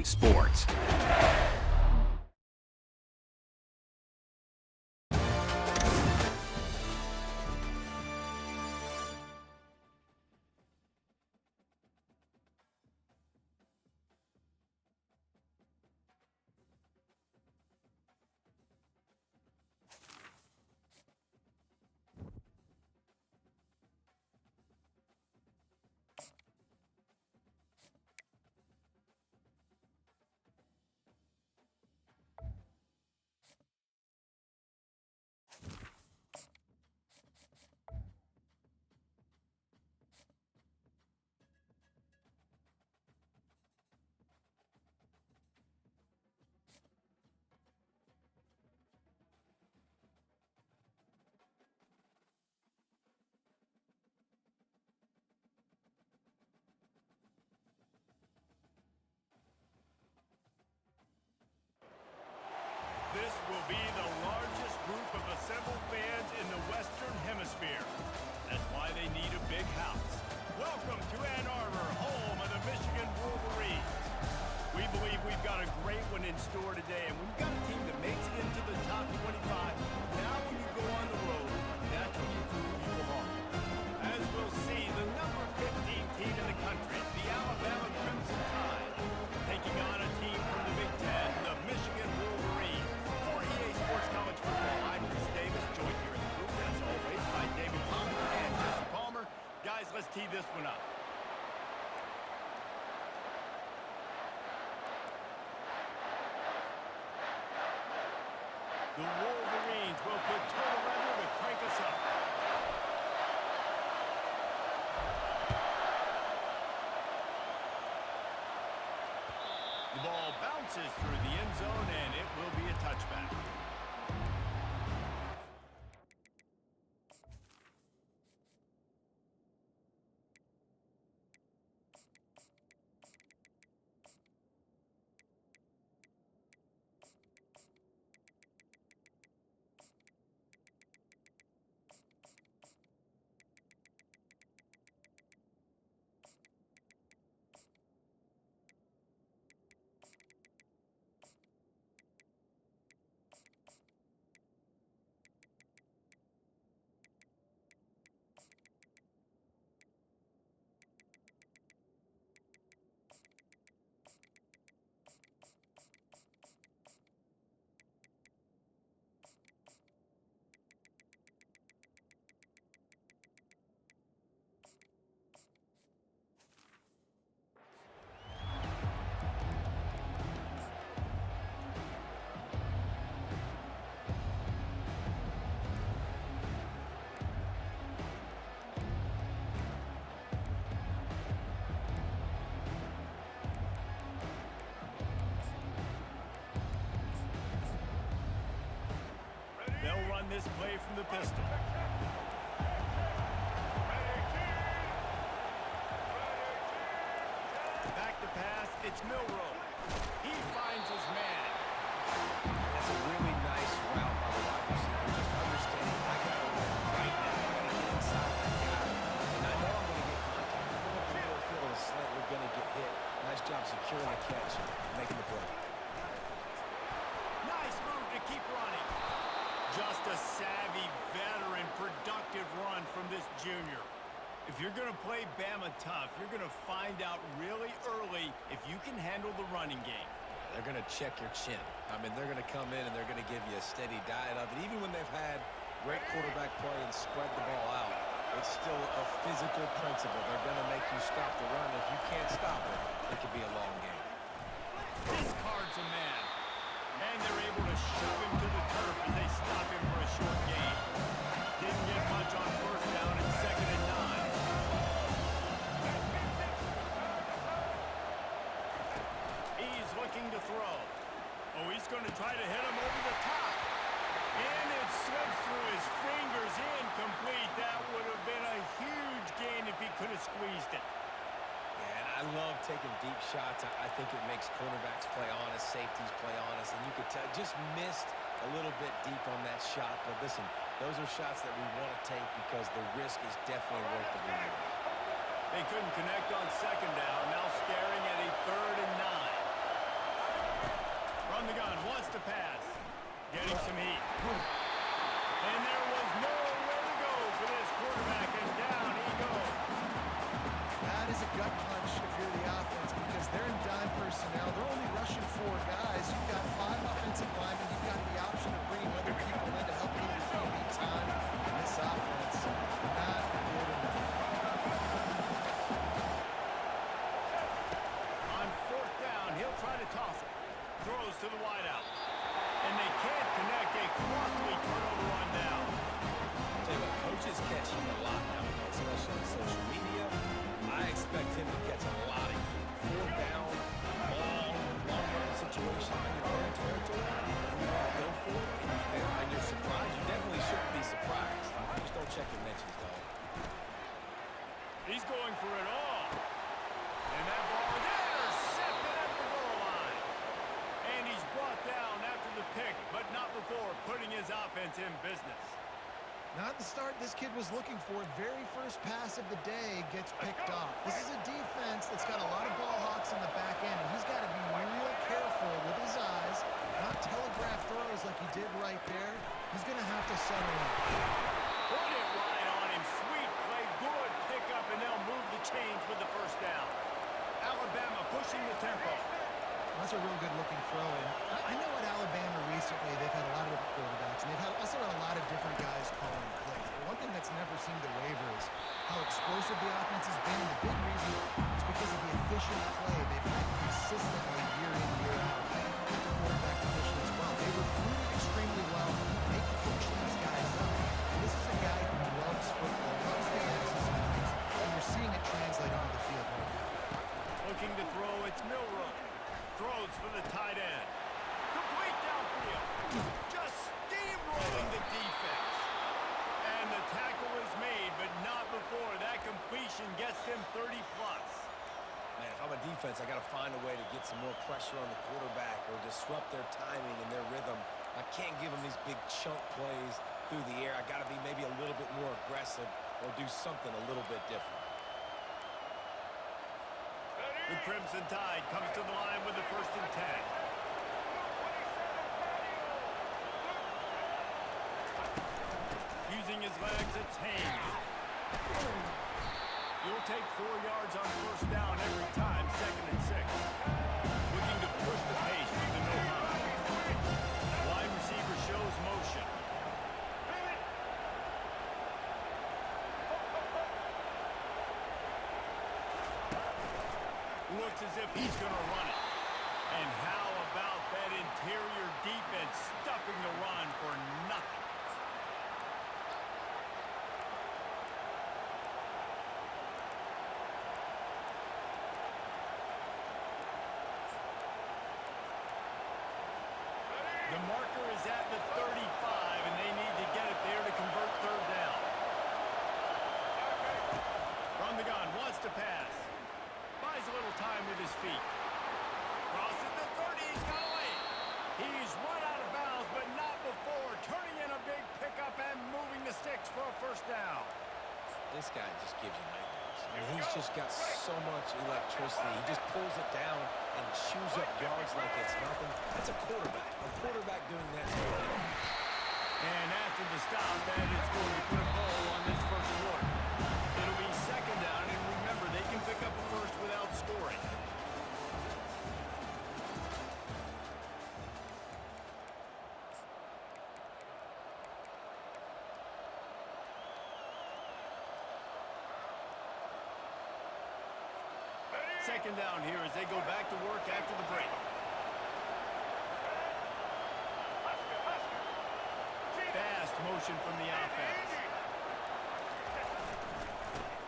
EA Sports. This will be the largest group of assembled fans in the Western Hemisphere. That's why they need a big house. Welcome to Ann Arbor, home of the Michigan Wolverines. We believe we've got a great one in store today, and we've got a team that makes it into the top 25. Now when you go on the road, that's when you prove you belong. As we'll see, the number 15 team in the country, the Alabama Crimson Tide, taking on a team from the Big Ten, the Michigan Wolverines. For EA Sports College Football, I'm Chris Davis, joined here in the booth, as always, by David Palmer and Jesse Palmer. Guys, let's tee this one up. The Wolverines will put total weather to crank us up. The ball bounces through the end zone, and it will be a touchback. They'll run this play from the pistol. Back to pass, it's Milroe. He finds his man. That's a really nice route by the wide receiver. Just understanding I got to win right now. I got to get inside that guy. And I know I'm going to get contact. I'm going to the middle field and slightly going to get hit. Nice job securing the catch and making the play. Nice move to keep running. Just a savvy, veteran, productive run from this junior. If you're going to play Bama tough, you're going to find out really early if you can handle the running game. They're going to check your chin. I mean, they're going to come in and they're going to give you a steady diet of it. Even when they've had great quarterback play and spread the ball out, it's still a physical principle. They're going to make you stop the run. If you can't stop it, it could be a long game. Discards a man. And they're able to shove him to the turf as they stop him for a short gain. Didn't get much on first down and 2nd and 9. He's looking to throw. Oh, he's going to try to hit him over the top. And it slips through his fingers, incomplete. That would have been a huge gain if he could have squeezed it. Yeah, and I love taking deep shots. I think it makes cornerbacks play honest, safeties play honest, and you could tell just missed a little bit deep on that shot. But listen, those are shots that we want to take because the risk is definitely worth the reward. They couldn't connect on 2nd down. Now staring at a 3rd and 9. the gun, wants to pass. Getting some heat. And there was nowhere to go for this quarterback, and down he goes. That is a gut punch if you're the offense because they're in dime personnel. They're only rushing 4 guys. You've got 5 offensive linemen. You've got the option of bringing other people in to help give the QB time. And this offense, not good enough. On 4th down, he'll try to toss it. Throws to the wideout. And they can't connect. A costly turnover on down. Tell you what, coaches catch him a lot now, especially on social media. I expect him to catch a lot of heat. 4th down, long run situation in your own territory. You want to go for it, and you fail, and you're surprised. You definitely shouldn't be surprised. Just don't check your mentions, dog. He's going for it all. And that ball is intercepted at the goal line. And he's brought down after the pick, but not before putting his offense in business. Not the start this kid was looking for. Very first pass of the day gets picked off. This is a defense that's got a lot of ball hawks in the back end, and he's got to be real careful with his eyes, not telegraph throws like he did right there. He's going to have to settle in. Put it right on him. Sweet play, good pickup, and they'll move the chains with the first down. Alabama pushing the tempo. That's a real good-looking throw. And I know at Alabama recently they've had a lot of different quarterbacks, and they've also had a lot of different guys calling plays. But one thing that's never seemed to waver is how explosive the offense has been. And the big reason is because of the efficient play they've had consistently year in, year out at the quarterback position as well. They recruited extremely well. They coach these guys up. And this is a guy who loves football, loves the X's and O's, and you're seeing it translate onto the field right now. Looking to throw, it's Milroe. Throws for the tight end. Complete downfield. Just steamrolling the defense. And the tackle is made, but not before that completion gets them 30+. Man, if I'm a defense, I got to find a way to get some more pressure on the quarterback or disrupt their timing and their rhythm. I can't give them these big chunk plays through the air. I got to be maybe a little bit more aggressive or do something a little bit different. The Crimson Tide comes to the line with the 1st and 10. Using his legs, it's Haynes. You'll take 4 yards on 1st down every time, 2nd and 6. Looking to push the pace with the no-hunt. Wide receiver shows motion. Looks as if he's going to run it. And how about that interior defense stuffing the run for nothing? The marker is at the 35, and they need to get it there to convert 3rd down. From the gun, wants to pass. Buys a little time with his feet. Crosses the 30, he's got away. He's run out of bounds, but not before turning in a big pickup and moving the sticks for a 1st down. This guy just gives you nightmares. I mean, he's just got so much electricity. He just pulls it down and chews up yards like it's nothing. That's a quarterback. A quarterback doing that to you. And after the stop, that is going to put a bow on this 1st quarter. It'll be 2nd down, and remember, they can pick up a 1st without scoring. Second down here as they go back to work after the break. Fast motion from the offense.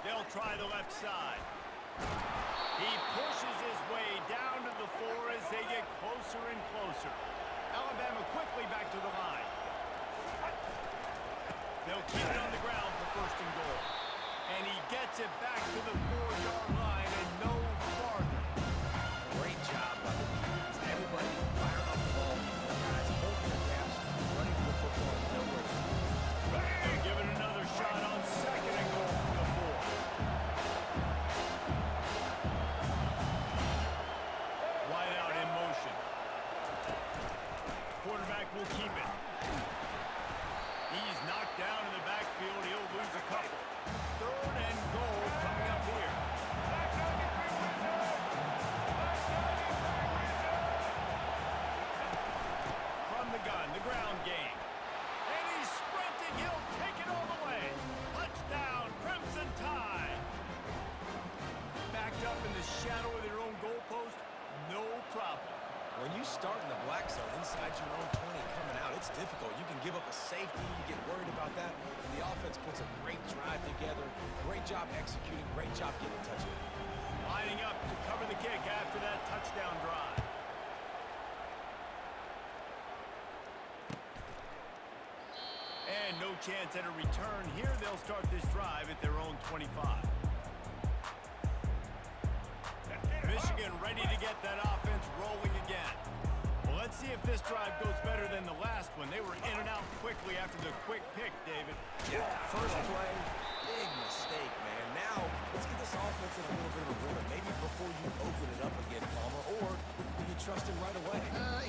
They'll try the left side. He pushes his way down to the 4 as they get closer and closer. Alabama quickly back to the line. They'll keep it on the ground for 1st and goal. And he gets it back to the 4-yard line and no farther. Great job by the defense. Everybody firing off the ball. The guys holding their gaps, running to the football nowhere. They'll give it another shot on 2nd and goal from the 4. Wide out in motion. inside your own 20 coming out. It's difficult. You can give up a safety. You get worried about that. The offense puts a great drive together. Great job executing. Great job getting a touchdown. Lining up to cover the kick after that touchdown drive. And no chance at a return here. They'll start this drive at their own 25. Michigan ready to get that offense rolling again. Well, let's see if this drive goes better than the last one. They were in and out quickly after the quick pick, David. Yeah, first play, big mistake, man. Now, let's get this offense in a little bit of a rhythm. Maybe before you open it up again, Palmer, or do you trust him right away?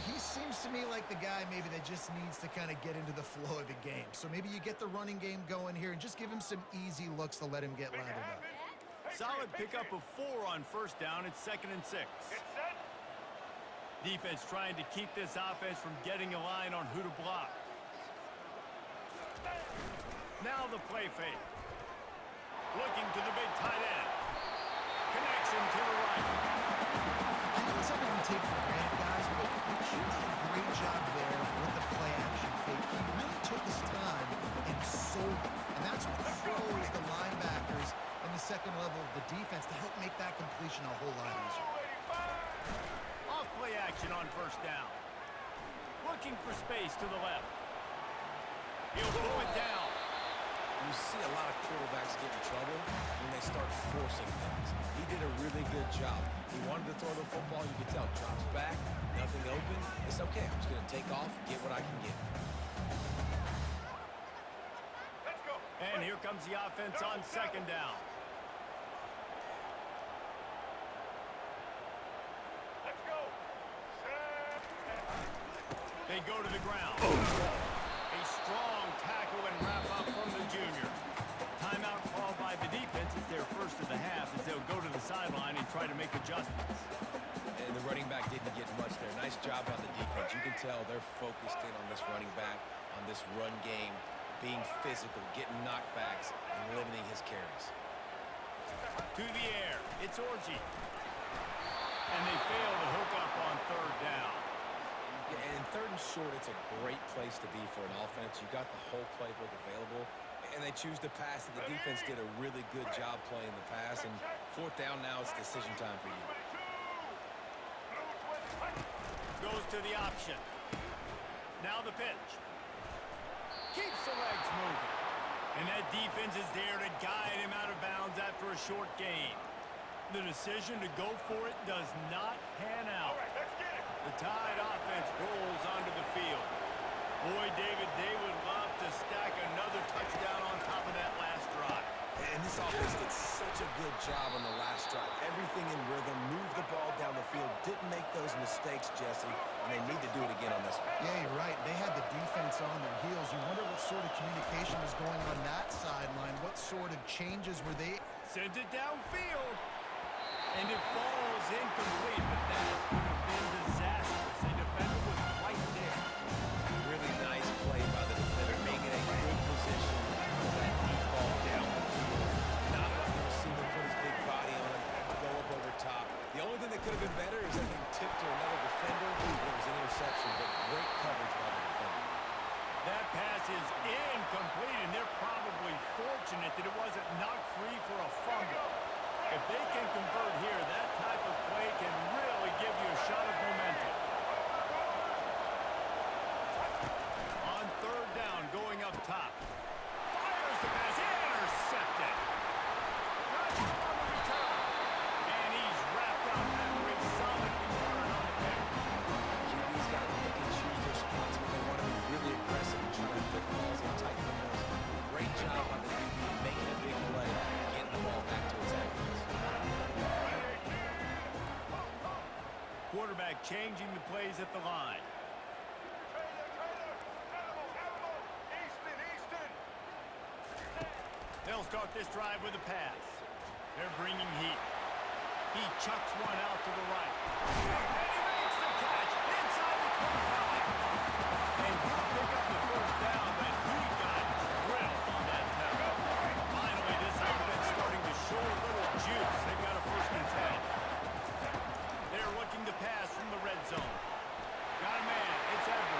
He seems to me like the guy maybe that just needs to kind of get into the flow of the game. So maybe you get the running game going here and just give him some easy looks to let him get lathered up. Solid pickup of 4 on first down. It's 2nd and 6. Defense trying to keep this offense from getting a line on who to block. Now the play fake. Looking to the big tight end. Connection to the right. I know it's something we take for granted, guys, but he did a great job there with the play action fake. He really took his time and sold it. And that's what froze the linebackers in the second level of the defense to help make that completion a whole lot easier. Off play action on first down. Looking for space to the left. He'll pull it down. You see a lot of quarterbacks get in trouble when they start forcing things. He did a really good job. He wanted to throw the football. You could tell. Drops back, nothing open. It's okay. I'm just going to take off, get what I can get. And here comes the offense on second down. They go to the ground. A strong tackle and wrap up from the junior. Timeout called by the defense. It's their first of the half as they'll go to the sideline and try to make adjustments. And the running back didn't get much there. Nice job on the defense. You can tell they're focused in on this running back, on this run game, being physical, getting knockbacks, and limiting his carries. To the air. It's Orji. And they fail to hook up on third down. Yeah, and 3rd and short, it's a great place to be for an offense. You got the whole playbook available, and they choose to pass. And the defense did a really good job playing the pass. And 4th down now, it's decision time for you. Goes to the option. Now the pitch. Keeps the legs moving. And that defense is there to guide him out of bounds after a short gain. The decision to go for it does not pan out. The Tide offense rolls onto the field. Boy, David, they would love to stack another touchdown on top of that last drive. And this offense did such a good job on the last drive. Everything in rhythm, moved the ball down the field, didn't make those mistakes, Jesse, and they need to do it again on this one. Yeah, you're right. They had the defense on their heels. You wonder what sort of communication was going on that sideline. What sort of changes were they? Sends it downfield. And it falls incomplete, but that could have been disastrous. The defender was right there. Really nice play by the defender, being in a good position for that deep ball down the field. Not let the receiver put his big body on it, go up over top. The only thing that could have been better is that they tipped to another defender. It was an interception, but great coverage by the defender. That pass is incomplete, and they're probably fortunate that it wasn't knocked free for a fumble. If they can convert here, that type of play can really give you a shot of momentum. On third down, going up top. Fires the pass, intercepted. Right on the return. And he's wrapped up after a solid return on the pick. QB's got to pick and choose their spots when they want to be really aggressive and try to fit balls in tight windows. Great job on the DB making a big play, getting the ball back to its offense. Quarterback changing the plays at the line. They'll start this drive with a pass. They're bringing heat. He chucks one out to the right. And he makes the catch inside the 25. And he'll pick up the first down, but he got drilled on that tackle. Finally, this offense starting to show a little juice. They've got a 1st and 10. They're looking to pass from the red zone. Got a man. It's Edwards.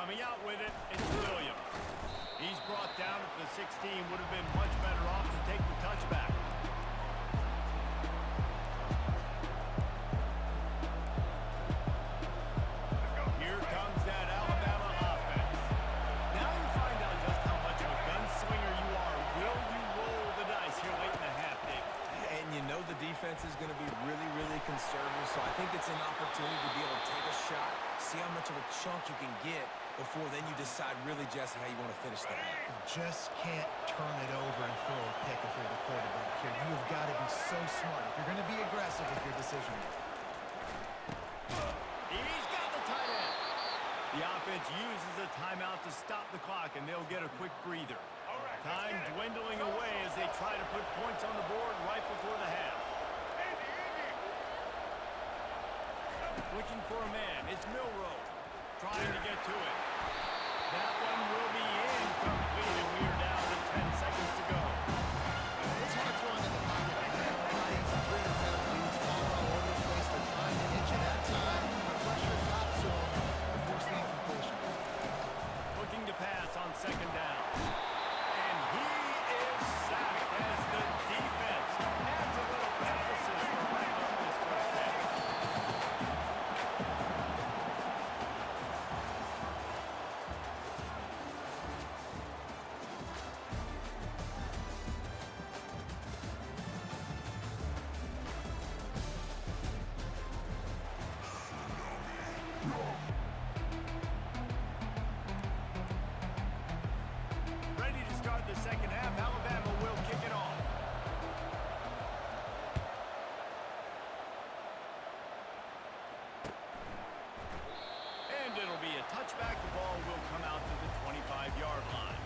Coming out with it, it's Williams. He's brought down at the 16. Would have been much better off to take the touchback. Here comes that Alabama offense. Now you find out just how much of a gunslinger you are. Will you roll the dice here late in the half, Dave? And you know the defense is going to be really, really conservative, so I think it's an opportunity to be able to take a shot, see how much of a chunk you can get before then you decide really just how you want to finish the half. You just can't turn it over and throw a pick if you're the quarterback here. You have got to be so smart if you're going to be aggressive with your decision. He's got the tight end. The offense uses a timeout to stop the clock, and they'll get a quick breather. Time dwindling away as they try to put points on the board right before the half. Looking for a man. It's Milroe trying to get to it. That one will be incomplete, and we are down to 10 seconds to go. It's hard throwing in the pocket right now. Bodies, 300-pound dudes falling all over the place. They're trying to hit you that time. Pressure got to them. They force the incompletion. Looking to pass on second down. And he is sacked as the defense adds a little emphasis to wrap up this first half. Ready to start the second half. Alabama will kick it off. And it'll be a touchback. The ball will come out to the 25-yard line.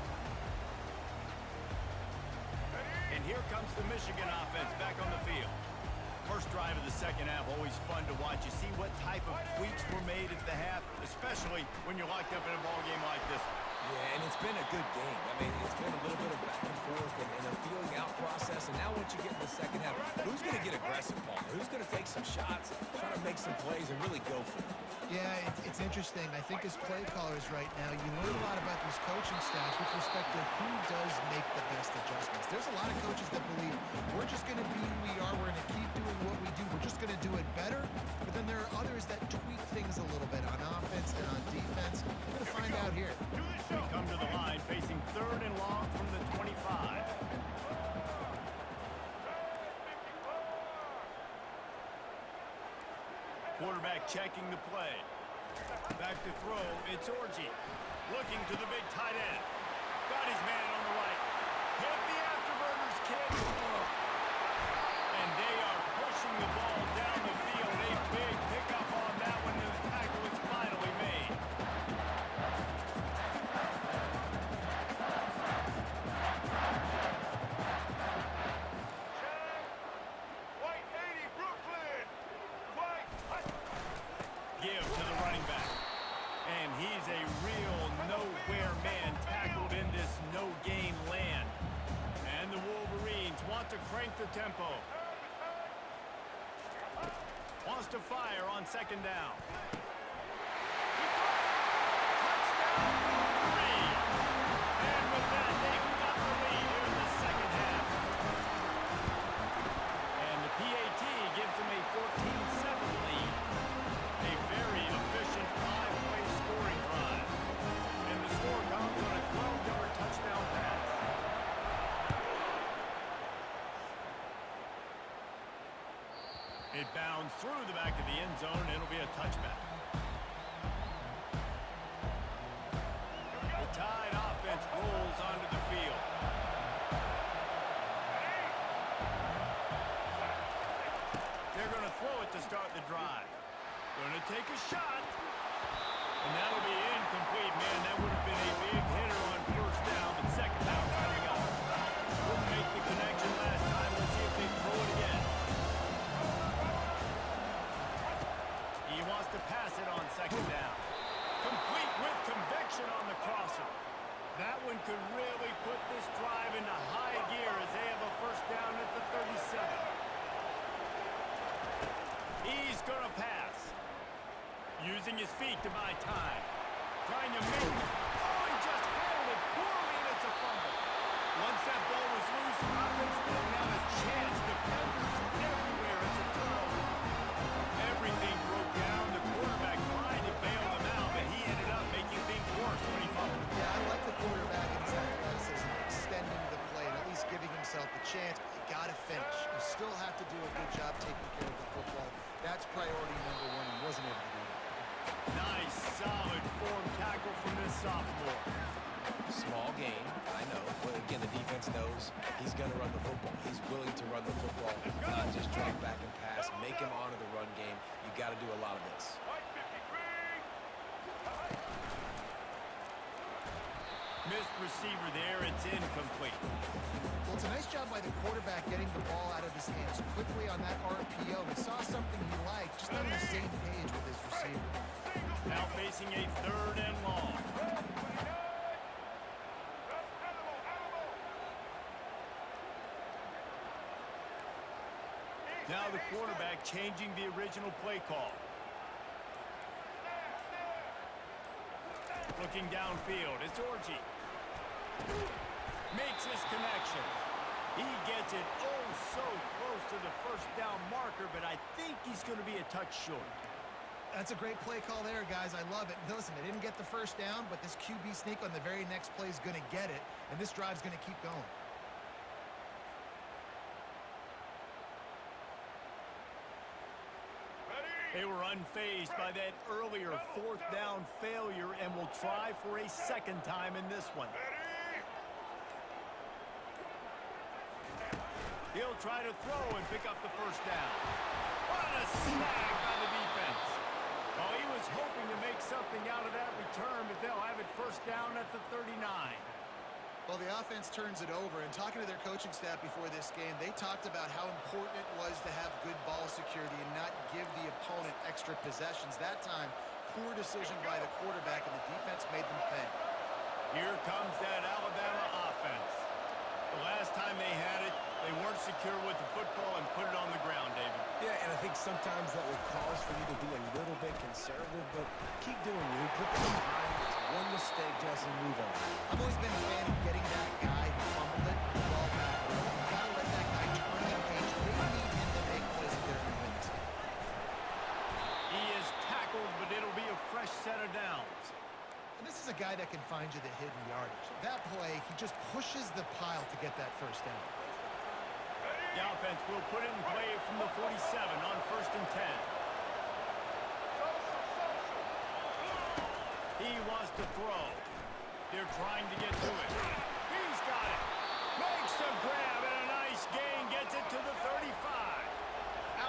And here comes the Michigan offense back on the field. First drive of the second half, always fun to watch. You see what type of tweaks were made at the half, especially when you're locked up in a ball game like this one. Yeah, and it's been a good game. I mean, it's been a little bit of back and forth and a feeling out process. And now once you get in the second half, who's going to get aggressive, Paul? Who's going to take some shots, try to make some plays, and really go for it? Yeah, it's interesting. I think as play callers right now, you learn a lot about these coaching staffs with respect to who does make the best adjustments. There's a lot of coaches that believe we're just going to be who we are. We're going to keep doing what we do. We're just going to do it better. But then there are others that tweak things a little bit on offense and on defense. We're going to find out here. We come to the line facing third and long from the 25. Quarterback checking the play. Back to throw. It's Orji. Looking to the big tight end. Got his man on the right. Hit the afterburners, kid. And they are pushing the ball down the field. A big pickup on that one. And the tackle is finally made. Give to the running back. And he's a real nowhere man tackled in this no-gain land. And the Wolverines want to crank the tempo. Wants to fire on second down. Touchdown, Wolverines! And with that, they've got the lead here in the second half. And the PAT gives them a 14-7 lead. A very efficient five-way scoring drive. And the score comes on a 12-yard touchdown pass. It bounds through the back of the end zone, and it'll be a touchback. The Tide offense rolls onto the field. They're going to throw it to start the drive. Going to take a shot. And that'll be incomplete, man. That would have been a big hitter on first down, but second down's coming up. Couldn't make the connection last time. Let's see if they throw it again. He wants to pass it on second down. Complete with conviction on the crosser. That one could really put this drive into high gear as they have a first down at the 37. He's going to pass. Using his feet to buy time. trying to make it. Oh, he just handled it poorly, and it's a fumble. Once that ball was loose, the offense didn't have a chance. Defenders everywhere. It's a turnover. Everything broke down. The quarterback tried to bail them out, but he ended up making things worse when he fumbled. Yeah, I like the quarterback and his athleticism, extending the play and at least giving himself the chance, but you got to finish. You still have to do a good job taking care of the football. That's priority number one. He wasn't able to do that. Nice, solid form tackle from this sophomore. Small gain, I know, but again, the defense knows he's going to run the football. He's willing to run the football, not just drop back and pass, make him honor the run game. You got to do a lot of this. Missed receiver there, it's incomplete. Well, it's a nice job by the quarterback getting the ball out of his hands quickly on that RPO. He saw something he liked, just not on the same page with his receiver. Now facing a 3rd and long. Now the quarterback changing the original play call. Looking downfield, it's Orji. Makes his connection. He gets it oh so close to the first down marker, but I think he's going to be a touch short. That's a great play call there, guys. I love it. Listen, they didn't get the first down, but this QB sneak on the very next play is going to get it, and this drive's going to keep going. They were unfazed by that earlier 4th down failure and will try for a 2nd time in this one. He'll try to throw and pick up the first down. What a snag by the defense. Well, he was hoping to make something out of that return, but they'll have it first down at the 39. Well, the offense turns it over, and talking to their coaching staff before this game, they talked about how important it was to have good ball security and not give the opponent extra possessions. That time, poor decision by the quarterback, and the defense made them pay. Here comes that Alabama offense. The last time they had it, they weren't secure with the football and put it on the ground, David. Yeah, and I think sometimes that will cause for you to be a little bit conservative, but keep doing you. Put them behind. It's one mistake, Jesse, move on. I've always been a fan of getting that guy who fumbled it the ball back. You got to let that guy turn the page. They need him to make plays if they're going to win this game. He is tackled, but it'll be a fresh set of downs. And this is a guy that can find you the hidden yardage. That play, he just pushes the pile to get that first down. The offense will put it in play from the 47 on 1st and 10. He wants to throw. They're trying to get to it. He's got it. Makes the grab and a nice gain. Gets it to the 35.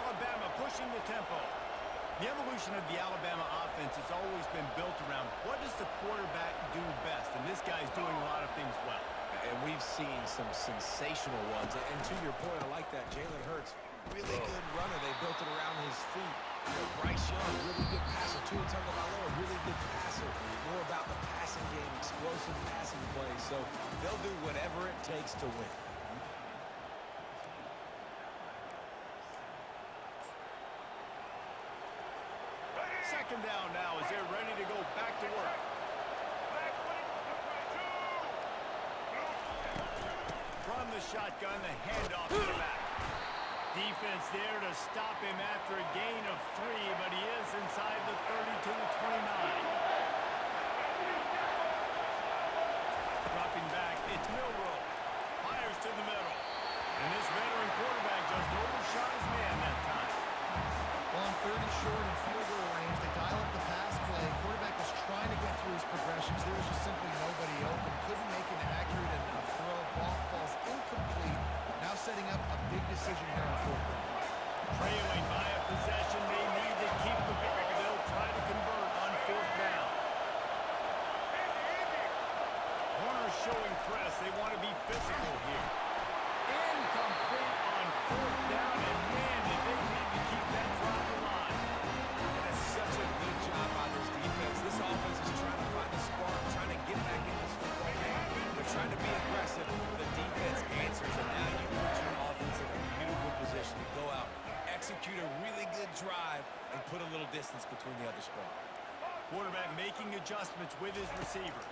Alabama pushing the tempo. The evolution of the Alabama offense has always been built around what does the quarterback do best, and this guy's doing a lot of things well. And we've seen some sensational ones. And to your point, I like that. Jalen Hurts, really good runner. They built it around his feet. You know, Bryce Young, really good passer. Tua Tagovailoa, really good passer. More about the passing game, explosive passing plays. So they'll do whatever it takes to win. 2nd down now as they're ready to go back to work. From the shotgun, the handoff to the back. Defense there to stop him after a gain of 3, but he is inside the 30 to the 29. Dropping back, it's Milroe. Fires to the middle. And this veteran quarterback just overshot his man that time. Well, on 3rd and short and field goal range, they dial up the pass play. Quarterback was trying to get through his progressions. There was just simply nobody open. Couldn't make an accurate enough throw. Ball falls incomplete. Now setting up a big decision here on 4th down. Trailing by a possession, they need to keep the ball. They'll try to convert on 4th down. Corners showing press. They want to be physical here. Incomplete on 4th down, and man, did they need to keep that drive alive. And it's such a good job by this defense. This offense is trying to find a spark, trying to get back in this football game. They're trying to be aggressive. The defense answers, and now you put your offense in a beautiful position to go out, execute a really good drive, and put a little distance between the other squad. Quarterback making adjustments with his receivers.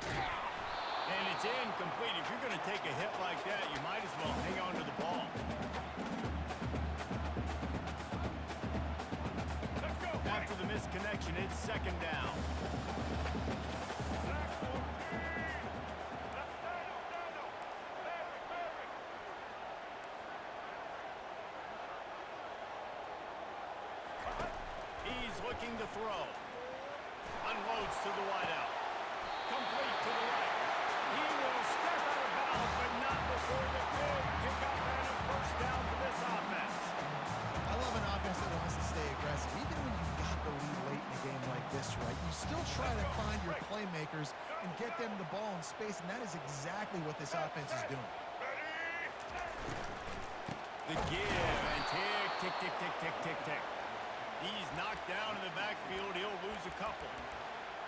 And it's incomplete. If you're going to take a hit like that, you might as well hang on to the ball. Let's go. After the missed connection, it's second down. He's looking to throw. Unloads to the wideout. Complete to the right. He will step out of bounds, but not before the big pickup and a first down for this offense. I love an offense that wants to stay aggressive. Even when you've got the lead late in a game like this, right, you still try to find your playmakers and get them the ball in space, and that is exactly what this offense is doing. The give and tick, tick, tick, tick, tick, tick, tick. He's knocked down in the backfield. He'll lose a couple.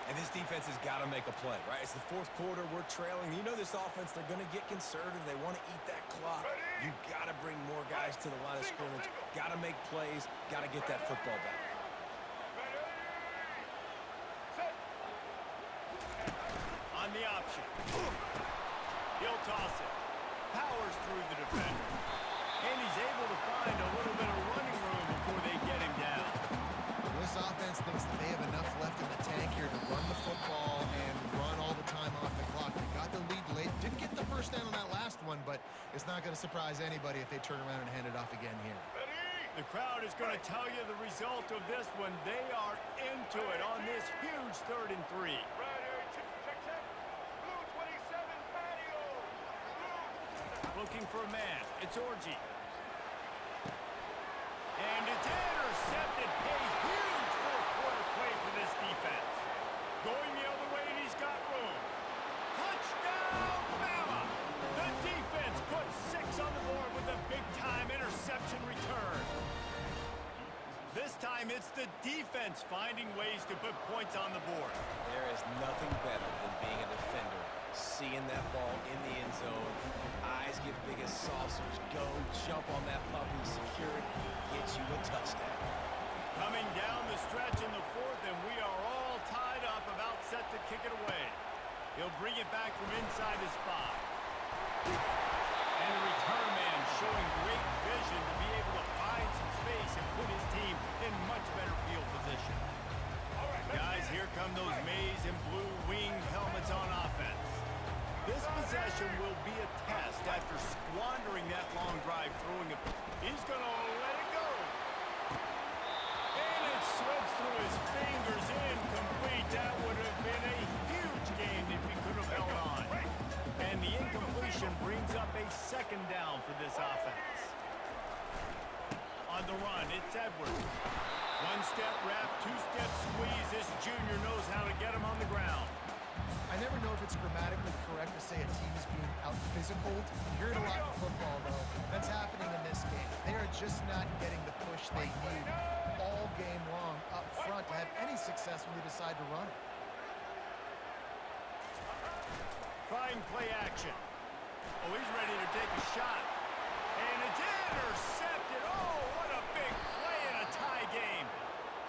And this defense has got to make a play, right? It's the fourth quarter. We're trailing. You know this offense, they're going to get conservative. They want to eat that clock. You got to bring more guys to the line of scrimmage. Got to make plays. Got to get that football back. On the option. He'll toss it. Powers through the defender. And he's able to find a little bit of running room before they get him down. This offense thinks that they have enough left in the tank here to run the football and run all the time off the clock. They got the lead late. Didn't get the first down on that last one, but it's not going to surprise anybody if they turn around and hand it off again here. The crowd is going to tell you the result of this one. They are into it on this huge 3rd and 3. Looking for a man. It's Orji. And it's intercepted. A huge fourth-quarter play for this defense. Going the other way, and he's got room. Touchdown, Bama! The defense puts 6 on the board with a big-time interception return. This time, it's the defense finding ways to put points on the board. There is nothing better than being a defender, seeing that ball in the end zone. Your eyes get big as saucers. Go, jump on that puppy, secure it, get you a touchdown. Coming down the stretch in the 4th, and we are all tied up, about set to kick it away. He'll bring it back from inside his 5. And the return man showing great vision to be able to find some space and put his team in much better field position. Guys, here come those maize and blue winged helmets on offense. This possession will be a test after squandering that long drive throwing it. He's going to let it go. And it slips through his fingers, incomplete. That would have been a huge gain if he could have held on. And the incompletion brings up a 2nd down for this offense. On the run, it's Edwards. 1-step wrap, 2-step squeeze. This junior knows how to get him on the ground. I never know if it's grammatically correct to say a team is being out-physical. You hear it a lot in football, though. That's happening in this game. They are just not getting the push they need all game long up front to have any success when they decide to run it. Trying play action. Oh, he's ready to take a shot. And it's intercepted. Oh, what a big play in a tie game.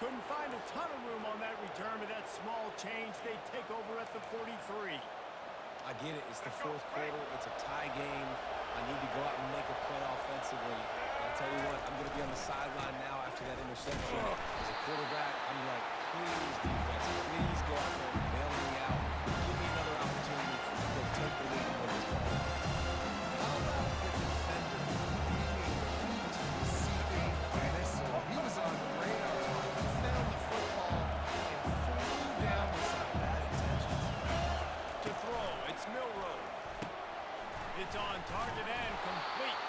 Couldn't find a ton of room on that return, but that small change, they take over at the 43. I get it. It's the 4th quarter. It's a tie game. I need to go out and make a play offensively. I'll tell you what, I'm going to be on the sideline now after that interception. As a quarterback, I'm like, please, defense, please go out there and bail me out. Give me another opportunity to go take the lead and win this ball. How about the defender being a heat-seeking missile? He was on the radar. He found the football and flew down with some bad intentions. To throw, it's Milroe. It's on target and complete.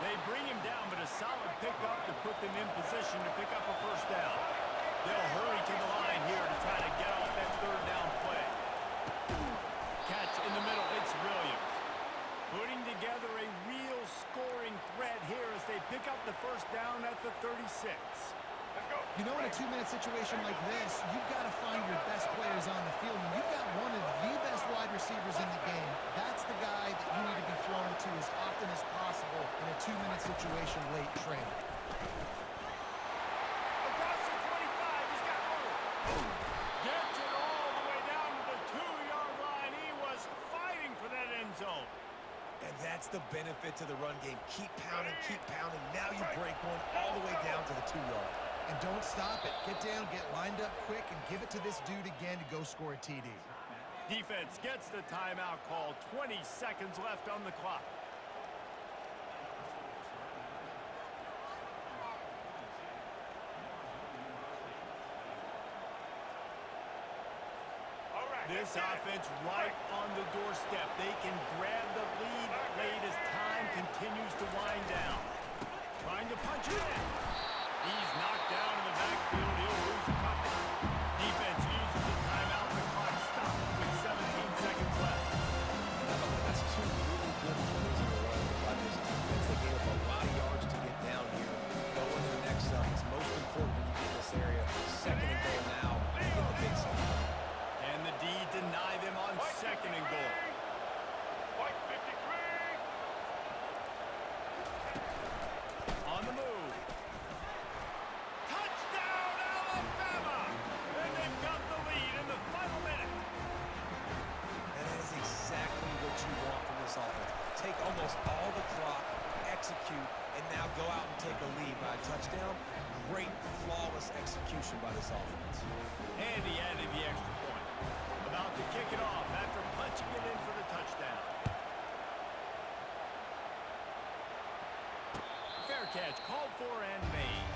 They bring him down, but a solid pickup to put them in position to pick up a first down. They'll hurry to the line here to try to get off that 3rd down play. Catch in the middle, it's Williams. Putting together a real scoring threat here as they pick up the first down at the 36. You know, in a 2-minute situation like this, you've got to find your best players on the field. And you've got one of the best wide receivers in the game. That's the guy that you need to be throwing to as often as possible in a 2-minute situation late training. Across the 25, he's got Gets it all the way down to the 2-yard line. He was fighting for that end zone. And that's the benefit to the run game. Keep pounding, keep pounding. Now you break one all the way down to the 2-yard. And don't stop it. Get down, get lined up quick, and give it to this dude again to go score a TD. Defense gets the timeout call. 20 seconds left on the clock. This offense right on the doorstep. They can grab the lead late as time continues to wind down. Trying to punch it in. He's knocked down in the backfield. He'll lose a couple. Defense uses the timeout. The clock stops with 17 seconds left. That's two really good plays in a row by this defense. They gave up a lot of yards to get down here. Going to the next up. It's most important when you get in this area. Second and goal now. Get the big side. And the D deny them on second and goal. On the move. Touchdown, Alabama! And they've got the lead in the final minute. And that is exactly what you want from this offense. Take almost all the clock, execute, and now go out and take a lead by a touchdown. Great, flawless execution by this offense. And he added the extra point. About to kick it off after punching it in for the touchdown. Fair catch called for and made.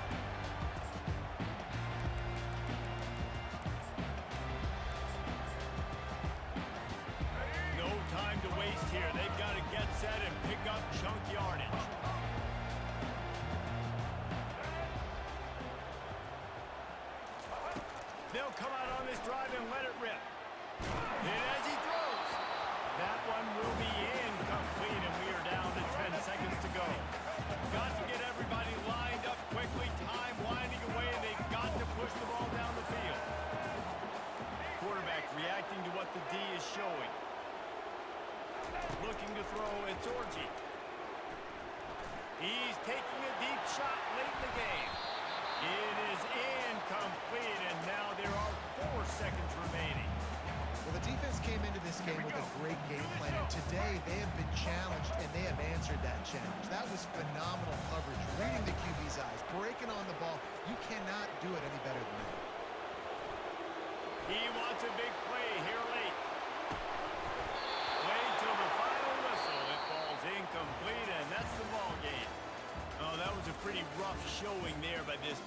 No time to waste here. They've got to get set and pick up chunk yardage. They'll come out on this drive and let it rip. And as he throws, that one will be incomplete, and we are down to 10 seconds to go. Got to get everybody lined up quickly. Time winding away, and they've got to push the ball down the field. Quarterback reacting to what the D is showing. Looking to throw, it's Orji. He's taking a deep shot late in the game. It is incomplete, and now there are 4 seconds remaining. Well, the defense came into this game with a great game plan, and today they have been challenged, and they have answered that challenge. That was phenomenal coverage, reading the QB's eyes, breaking on the ball. You cannot do it any better than that. He wants a big play here late. Play till the final whistle. It falls incomplete, and that's the ball game. Oh, that was a pretty rough showing there by this